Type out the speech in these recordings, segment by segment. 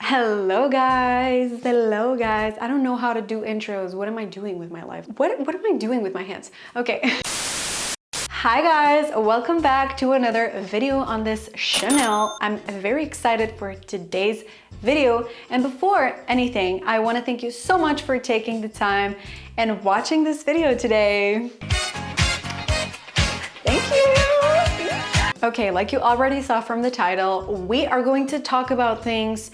Hello guys, I don't know how to do intros. What am I doing with my life? What am I doing with my hands? Okay. Hi guys, welcome back to another video on this channel. I'm very excited for today's video. And before anything, I want to thank you so much for taking the time and watching this video today. Thank you. Okay, like you already saw from the title, we are going to talk about things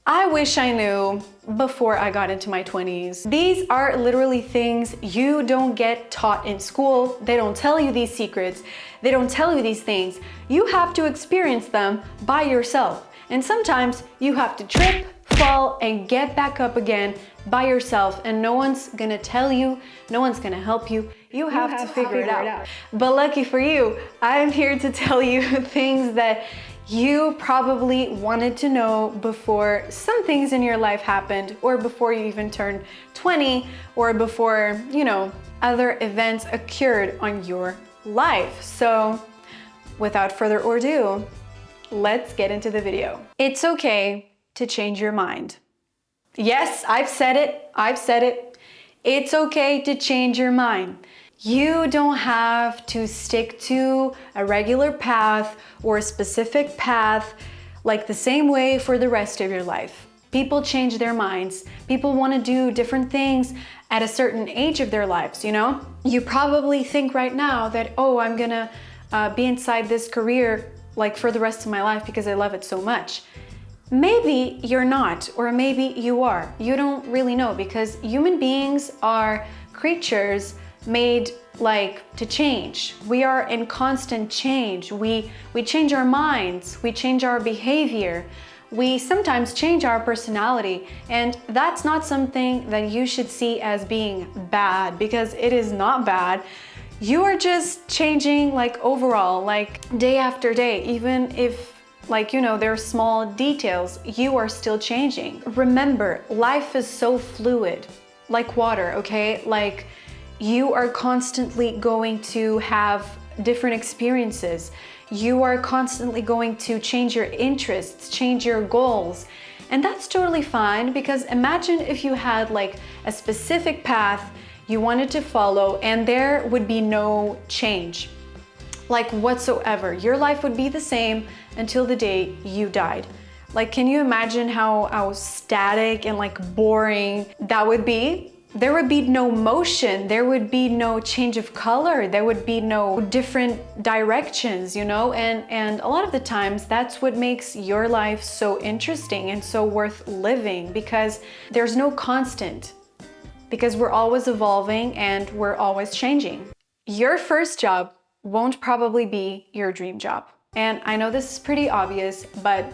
I wish I knew before I got into my 20s. These are literally things you don't get taught in school. They don't tell you these secrets. They don't tell you these things. You have to experience them by yourself. And sometimes you have to trip, fall, and get back up again by yourself. And no one's gonna tell you, no one's gonna help you. You have to figure it out. But lucky for you, I'm here to tell you things that you probably wanted to know before some things in your life happened, or before you even turned 20, or before, other events occurred on your life. So without further ado, let's get into the video. It's okay to change your mind. Yes, I've said it. It's okay to change your mind. You don't have to stick to a regular path or a specific path like the same way for the rest of your life. People change their minds. People want to do different things at a certain age of their lives, You probably think right now that, I'm gonna be inside this career like for the rest of my life because I love it so much. Maybe you're not, or maybe you are. You don't really know, because human beings are creatures made to change. We are in constant change. We change our minds, we change our behavior, we sometimes change our personality, and that's not something that you should see as being bad, because it is not bad. You are just changing overall, day after day, even if there are small details, you are still changing. Remember, life is so fluid, like water, okay? You are constantly going to have different experiences. You are constantly going to change your interests, change your goals. And that's totally fine, because imagine if you had a specific path you wanted to follow and there would be no change, whatsoever. Your life would be the same until the day you died. Can you imagine how static and boring that would be? There would be no motion, there would be no change of color, there would be no different directions, and a lot of the times that's what makes your life so interesting and so worth living, because there's no constant, because we're always evolving and we're always changing. Your first job won't probably be your dream job. And I know this is pretty obvious, but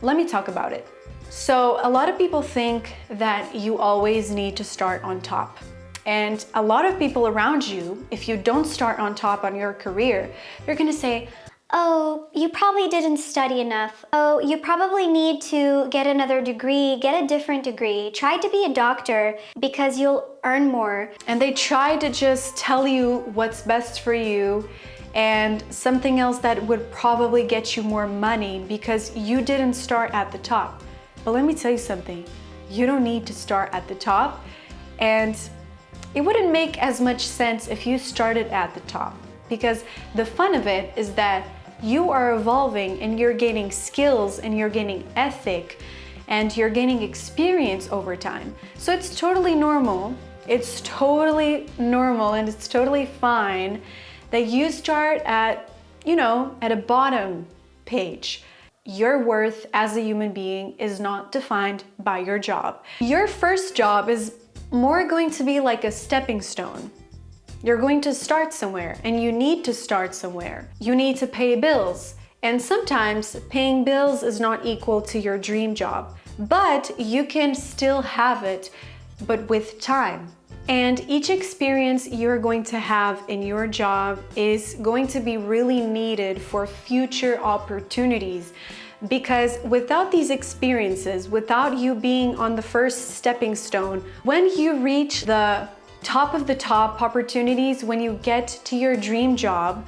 let me talk about it. So a lot of people think that you always need to start on top. And a lot of people around you, if you don't start on top on your career, they're gonna say, "Oh, you probably didn't study enough. Oh, you probably need to get another degree, get a different degree. Try to be a doctor because you'll earn more." And they try to just tell you what's best for you and something else that would probably get you more money because you didn't start at the top. But let me tell you something, you don't need to start at the top, and it wouldn't make as much sense if you started at the top, because the fun of it is that you are evolving and you're gaining skills and you're gaining ethic and you're gaining experience over time. So it's totally normal, and it's totally fine that you start at a bottom page. Your worth as a human being is not defined by your job. Your first job is more going to be like a stepping stone. You're going to start somewhere, and you need to start somewhere. You need to pay bills, and sometimes paying bills is not equal to your dream job, but you can still have it, but with time. And each experience you're going to have in your job is going to be really needed for future opportunities, because without these experiences, without you being on the first stepping stone, when you reach the top of the top opportunities, when you get to your dream job,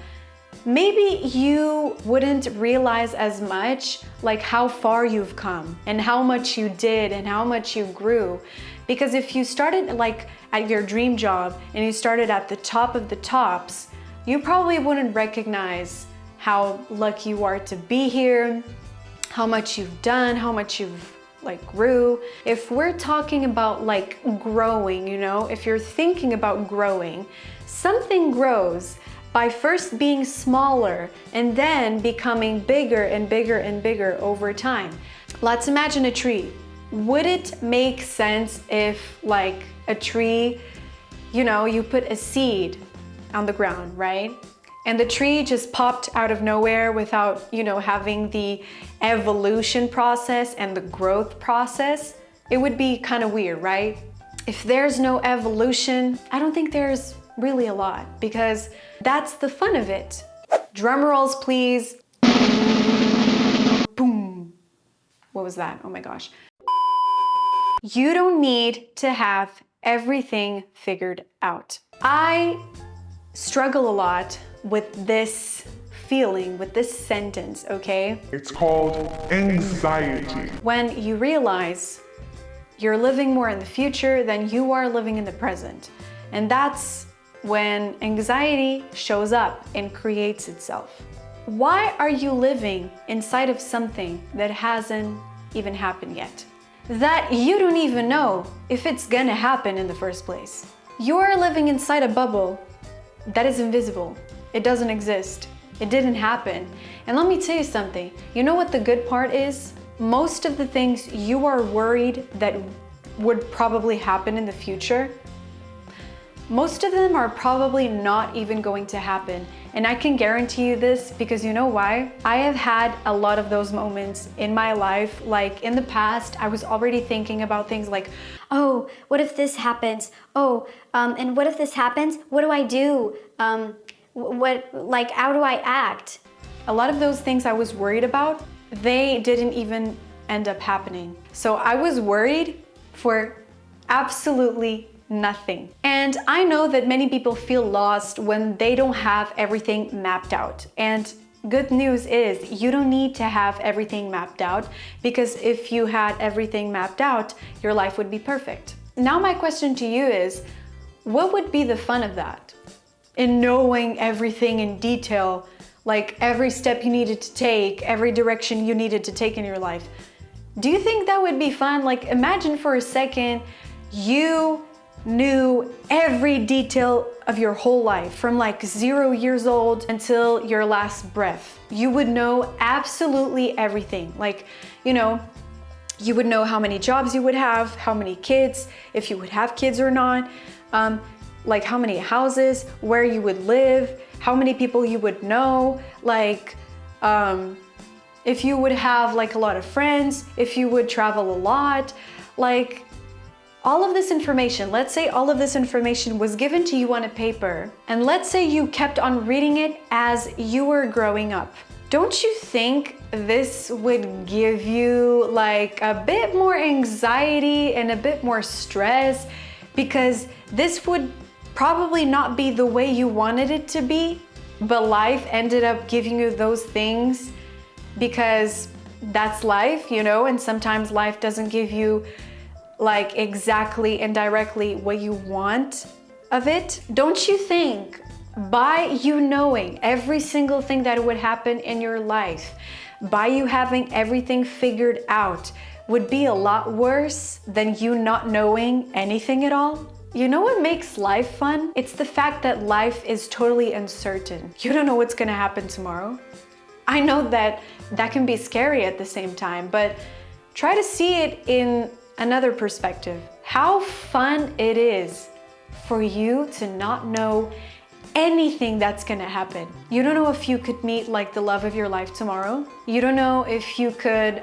maybe you wouldn't realize as much like how far you've come and how much you did and how much you grew. Because if you started like at your dream job and you started at the top of the tops, you probably wouldn't recognize how lucky you are to be here, how much you've done, how much you've like grew. If we're talking about like growing, you know, if you're thinking about growing, something grows by first being smaller and then becoming bigger and bigger and bigger over time. Let's imagine a tree. Would it make sense if like a tree, you know, you put a seed on the ground, right? And the tree just popped out of nowhere without, you know, having the evolution process and the growth process? It would be kind of weird, right? If there's no evolution, I don't think there's really a lot, because that's the fun of it. Drum rolls, please. Boom. What was that? Oh my gosh. You don't need to have everything figured out. I struggle a lot with this feeling, with this sentence, okay? It's called anxiety. When you realize you're living more in the future than you are living in the present. And that's when anxiety shows up and creates itself. Why are you living inside of something that hasn't even happened yet? That you don't even know if it's gonna happen in the first place. You are living inside a bubble that is invisible. It doesn't exist. It didn't happen. And let me tell you something. You know what the good part is? Most of the things you are worried that would probably happen in the future, most of them are probably not even going to happen. And I can guarantee you this because you know why? I have had a lot of those moments in my life. Like in the past, I was already thinking about things like, Oh, what if this happens? Oh, and what if this happens? What do I do? How do I act? a lot of those things I was worried about, they didn't even end up happening. So I was worried for absolutely nothing. And I know that many people feel lost when they don't have everything mapped out. And good news is you don't need to have everything mapped out, because if you had everything mapped out, your life would be perfect. Now my question to you is, what would be the fun of that? In knowing everything in detail, like every step you needed to take, every direction you needed to take in your life. Do you think that would be fun? Like imagine for a second, you knew every detail of your whole life from like 0 years old until your last breath. You would know absolutely everything. Like, you know, you would know how many jobs you would have, how many kids, if you would have kids or not, like how many houses, where you would live, how many people you would know, like if you would have like a lot of friends, if you would travel a lot, like all of this information. Let's say all of this information was given to you on a paper, and let's say you kept on reading it as you were growing up. Don't you think this would give you like a bit more anxiety and a bit more stress, because this would probably not be the way you wanted it to be, but life ended up giving you those things because that's life, you know, and sometimes life doesn't give you like exactly and directly what you want of it. Don't you think by you knowing every single thing that would happen in your life, by you having everything figured out, would be a lot worse than you not knowing anything at all? You know what makes life fun? It's the fact that life is totally uncertain. You don't know what's gonna happen tomorrow. I know that that can be scary at the same time, but try to see it in another perspective. How fun it is for you to not know anything that's gonna happen. You don't know if you could meet like the love of your life tomorrow. You don't know if you could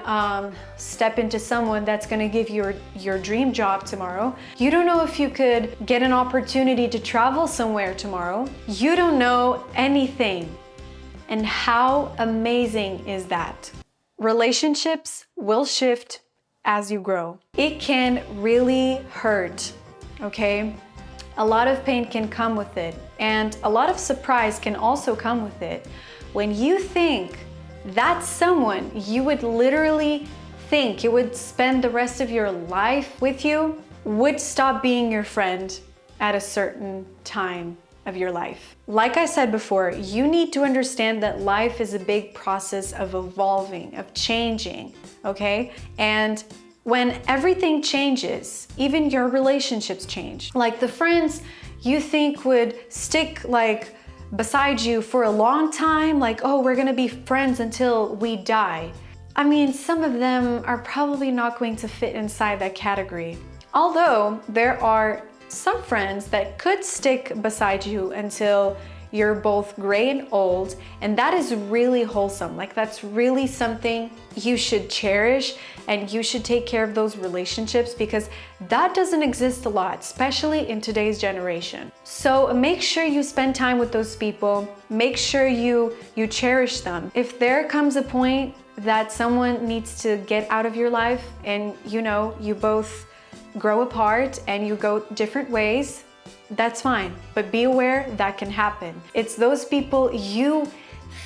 step into someone that's gonna give you your dream job tomorrow. You don't know if you could get an opportunity to travel somewhere tomorrow. You don't know anything. And how amazing is that? Relationships will shift as you grow. It can really hurt, okay? A lot of pain can come with it, and a lot of surprise can also come with it. When you think that someone you would literally think you would spend the rest of your life with you would stop being your friend at a certain time of your life. Like I said before, you need to understand that life is a big process of evolving, of changing, okay? And when everything changes, even your relationships change. Like the friends you think would stick like beside you for a long time, like, oh, we're gonna be friends until we die. I mean, some of them are probably not going to fit inside that category. Although there are some friends that could stick beside you until you're both gray and old, and that is really wholesome. Like that's really something you should cherish, and you should take care of those relationships because that doesn't exist a lot, especially in today's generation. So make sure you spend time with those people. Make sure you cherish them. If there comes a point that someone needs to get out of your life and you both grow apart and you go different ways, that's fine. But be aware that can happen. It's those people you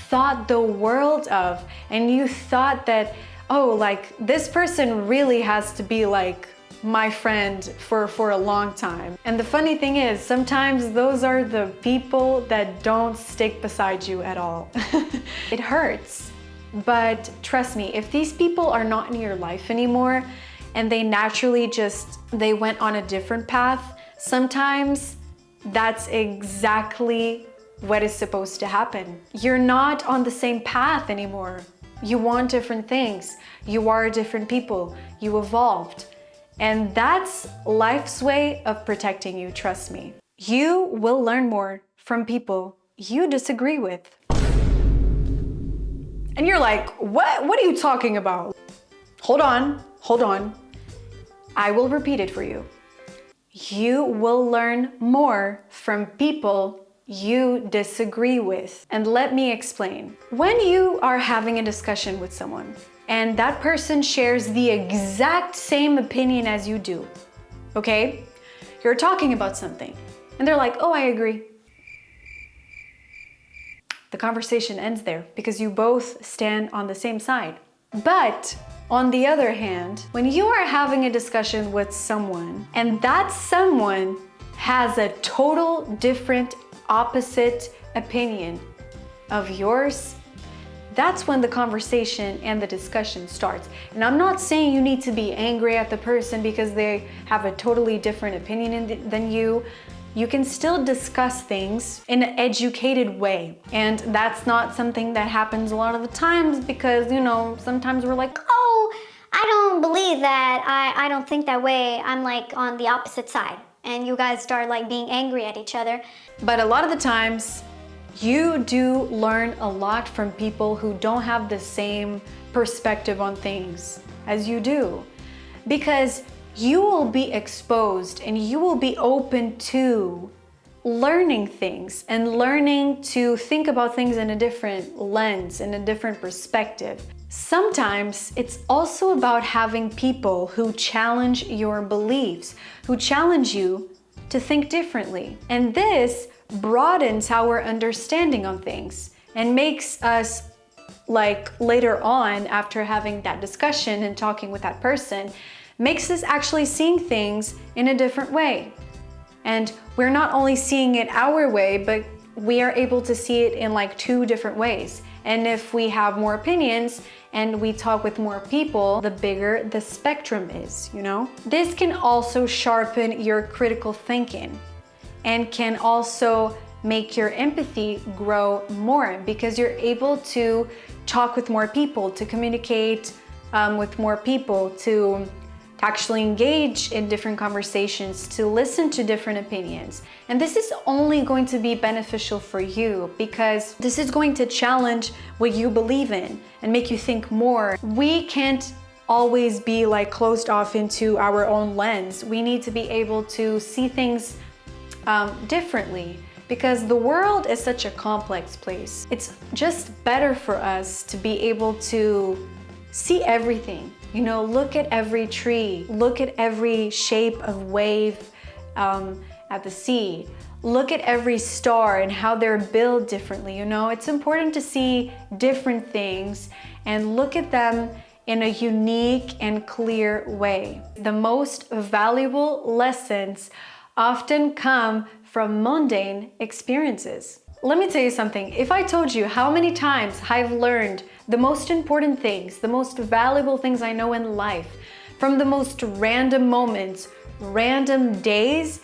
thought the world of, and you thought that, oh, like this person really has to be like my friend for a long time. And the funny thing is, sometimes those are the people that don't stick beside you at all. It hurts. But trust me, if these people are not in your life anymore, and they naturally they went on a different path, sometimes that's exactly what is supposed to happen. You're not on the same path anymore. You want different things. You are different people. You evolved. And that's life's way of protecting you, trust me. You will learn more from people you disagree with. And you're like, what are you talking about? Hold on. I will repeat it for you. You will learn more from people you disagree with. And let me explain. When you are having a discussion with someone and that person shares the exact same opinion as you do, okay? You're talking about something and they're like, oh, I agree. The conversation ends there because you both stand on the same side. But on the other hand, when you are having a discussion with someone and that someone has a total different opposite opinion of yours, that's when the conversation and the discussion starts. And I'm not saying you need to be angry at the person because they have a totally different opinion than you. You can still discuss things in an educated way. And that's not something that happens a lot of the times because, sometimes we're like, Oh, I don't believe that. I don't think that way. I'm like on the opposite side. And you guys start like being angry at each other. but a lot of the times you do learn a lot from people who don't have the same perspective on things as you do. Because you will be exposed and you will be open to learning things and learning to think about things in a different lens, in a different perspective. Sometimes it's also about having people who challenge your beliefs, who challenge you to think differently. And this broadens our understanding on things and makes us, like later on, after having that discussion and talking with that person, makes us actually seeing things in a different way. And we're not only seeing it our way, but we are able to see it in like two different ways. And if we have more opinions and we talk with more people, the bigger the spectrum is, This can also sharpen your critical thinking and can also make your empathy grow more because you're able to talk with more people, to communicate with more people, to actually engage in different conversations, to listen to different opinions. And this is only going to be beneficial for you because this is going to challenge what you believe in and make you think more. We can't always be like closed off into our own lens. We need to be able to see things differently because the world is such a complex place. It's just better for us to be able to see everything. Look at every tree, look at every shape of wave, at the sea. Look at every star and how they're built differently, you know? It's important to see different things and look at them in a unique and clear way. The most valuable lessons often come from mundane experiences. Let me tell you something. If I told you how many times I've learned the most important things, the most valuable things I know in life, from the most random moments, random days,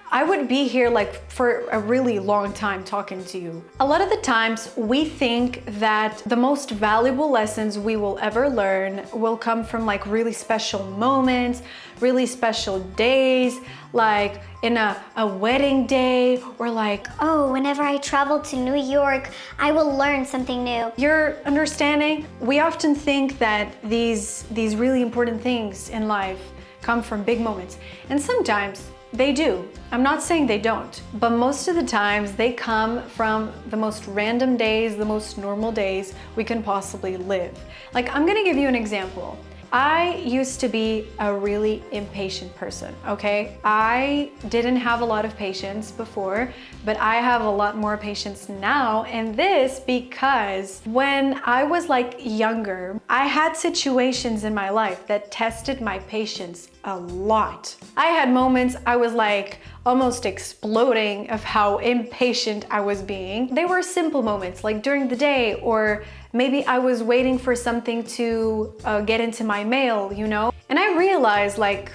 I would be here like for a really long time talking to you. A lot of the times we think that the most valuable lessons we will ever learn will come from like really special moments, really special days, like in a wedding day, or like, Oh, whenever I travel to New York, I will learn something new. you're understanding? We often think that these really important things in life come from big moments, and sometimes they do. I'm not saying they don't, but most of the times they come from the most random days, the most normal days we can possibly live. Like, I'm gonna give you an example. I used to be a really impatient person, okay? I didn't have a lot of patience before, but I have a lot more patience now, and this because when I was like younger, I had situations in my life that tested my patience a lot. I had moments I was like almost exploding of how impatient I was being. They were simple moments, like during the day, or maybe I was waiting for something to get into my mail, you know? And I realized like,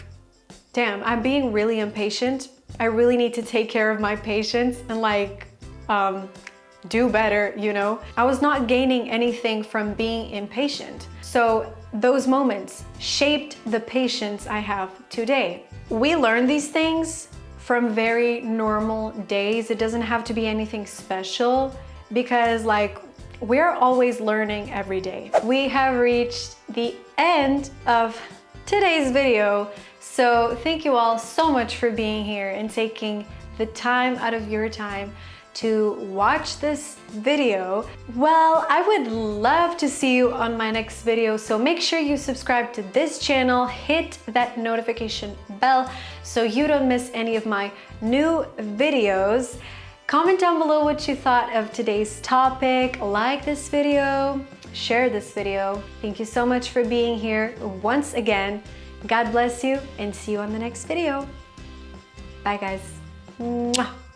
damn, I'm being really impatient. I really need to take care of my patience and like do better, you know? I was not gaining anything from being impatient. So those moments shaped the patience I have today. We learn these things from very normal days. It doesn't have to be anything special because like we're always learning every day. We have reached the end of today's video. So thank you all so much for being here and taking the time out of your time to watch this video. Well, I would love to see you on my next video, so make sure you subscribe to this channel, hit that notification bell so you don't miss any of my new videos. Comment down below what you thought of today's topic, like this video, share this video. Thank you so much for being here once again. God bless you and see you on the next video. Bye guys. Mwah.